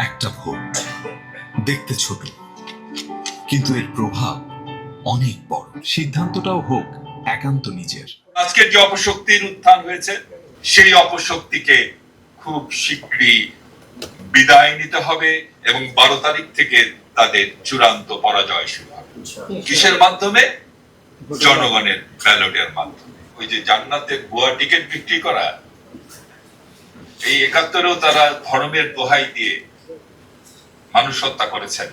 একটা ভোট দেখতে ছোট, কিন্তু এর প্রভাব অনেক বড়। সিদ্ধান্তটাও হোক একান্ত নিজের। আজকের যে অপশক্তির উত্থান হয়েছে, সেই অপশক্তিকে খুব শীঘ্রই বিদায় নিতে হবে এবং 12 তারিখ থেকে তাদের চূড়ান্ত পরাজয় শুরু হবে। কিসের মাধ্যমে? জনগণের ব্যালটের মাধ্যমে। ওই যে জান্নাতের ভুয়া টিকিট বিক্রি করা, এই 71-এও তারা ধর্মের দোহাই দিয়ে মানুষ হত্যা করেছেন,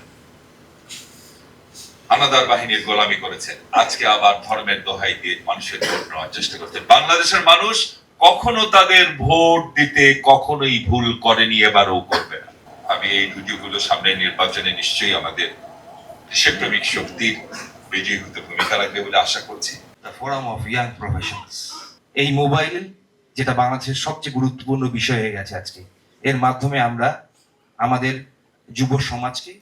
হানাদার বাহিনীর গোলামি করেছেন। আজকে আবার ধর্মের দোহাই দিয়ে মানুষের ভোট নেওয়ার চেষ্টা করছেন। বাংলাদেশের মানুষ কখনো তাদের ভোট দিতে কখনোই ভুল করেনি, এবারও করবে না। আমি এই ভিডিওগুলো সামনে নির্বাচনে নিশ্চয়ই আমাদের দেশপ্রেমিক শক্তির বিজয়ী হতে ভূমিকা রাখবে বলে আশা করছি। The forum of young professionals, এই মোবাইল যেটা বাংলাদেশের সবচেয়ে গুরুত্বপূর্ণ বিষয় হয়ে গেছে আজকে, এর মাধ্যমে আমরা আমাদের যুব সমাজকে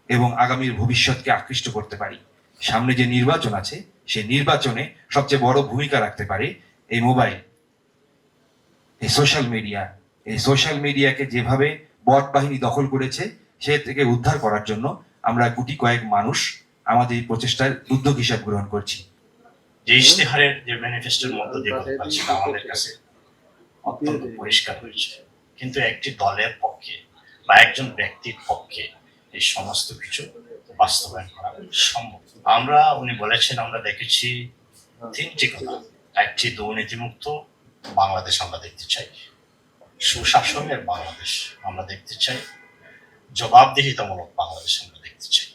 এবং আগামীর ভবিষ্যৎকে আকৃষ্ট করতে পারি। সামনে যে নির্বাচন আছে, সেই নির্বাচনে সবচেয়ে বড় ভূমিকা রাখতে পারে এই মোবাইল, এই সোশ্যাল মিডিয়াকে যেভাবে বট বাহিনী দখল করেছে, সে থেকে উদ্ধার করার জন্য আমরা গুটি কয়েক মানুষ আমাদের এই প্রচেষ্টার উদ্যোগ হিসাব গ্রহণ করছি। যে ইশতেহারের যে ম্যানিফেস্টোর মধ্যে যে কথা ছিল আমাদের কাছে অত্যন্ত পরিষ্কার হয়েছে, কিন্তু একটি দলের পক্ষে বা একজন ব্যক্তির পক্ষে এই সমস্ত কিছু বাস্তবায়ন করা সম্ভব। উনি বলেছেন, আমরা দেখেছি তিনটি কথা। একটি দুর্নীতিমুক্ত বাংলাদেশ আমরা দেখতে চাই, সুশাসনের বাংলাদেশ আমরা দেখতে চাই, জবাবদিহিতামূলক বাংলাদেশ আমরা দেখতে চাই।